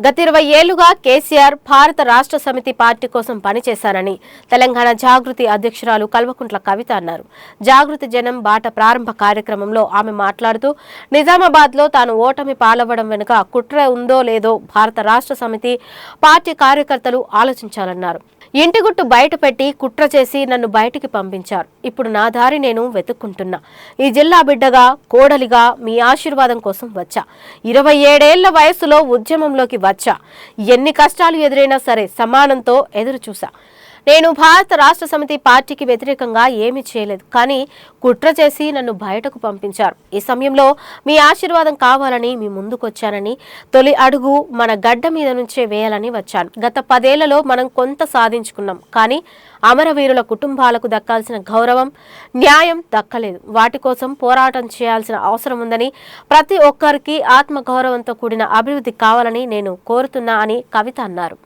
గత 20 ఏళ్లుగా కేసీఆర్ భారత రాష్ట్ర సమితి పార్టీ కోసం పనిచేశారని తెలంగాణ జాగృతి అధ్యక్షురాలు కల్వకుంట్ల కవిత అన్నారు. జాగృతి జనం బాట ప్రారంభ కార్యక్రమంలో ఆమె మాట్లాడుతూ నిజామాబాద్లో తాను ఓటమి పాలవ్వడం వెనుక కుట్ర ఉందో లేదో భారత రాష్ట్ర సమితి పార్టీ కార్యకర్తలు ఆలోచించాలన్నారు. ఇంటి గుట్టు బయట పెట్టి కుట్ర చేసి నన్ను బయటికి పంపించారు. ఇప్పుడు నా దారి నేను వెతుక్కుంటున్నా. ఈ జిల్లా బిడ్డగా కోడలిగా మీ ఆశీర్వాదం కోసం వచ్చా. 27 ఏళ్ల వయసులో ఉద్యమంలోకి వచ్చా. ఎన్ని కష్టాలు ఎదురైనా సరే సమానంతో ఎదురు చూసా. నేను భారత రాష్ట్ర సమితి పార్టీకి వ్యతిరేకంగా ఏమీ చేయలేదు, కానీ కుట్ర చేసి నన్ను బయటకు పంపించారు. ఈ సమయంలో మీ ఆశీర్వాదం కావాలని మీ ముందుకొచ్చానని, తొలి అడుగు మన గడ్డ మీద నుంచే వేయాలని వచ్చాను. గత 10 ఏళ్లలో మనం కొంత సాధించుకున్నాం, కానీ అమరవీరుల కుటుంబాలకు దక్కాల్సిన గౌరవం, న్యాయం దక్కలేదు. వాటి కోసం పోరాటం చేయాల్సిన అవసరం ఉందని, ప్రతి ఒక్కరికి ఆత్మగౌరవంతో కూడిన అభివృద్ధి కావాలని నేను కోరుతున్నా అని కవిత అన్నారు.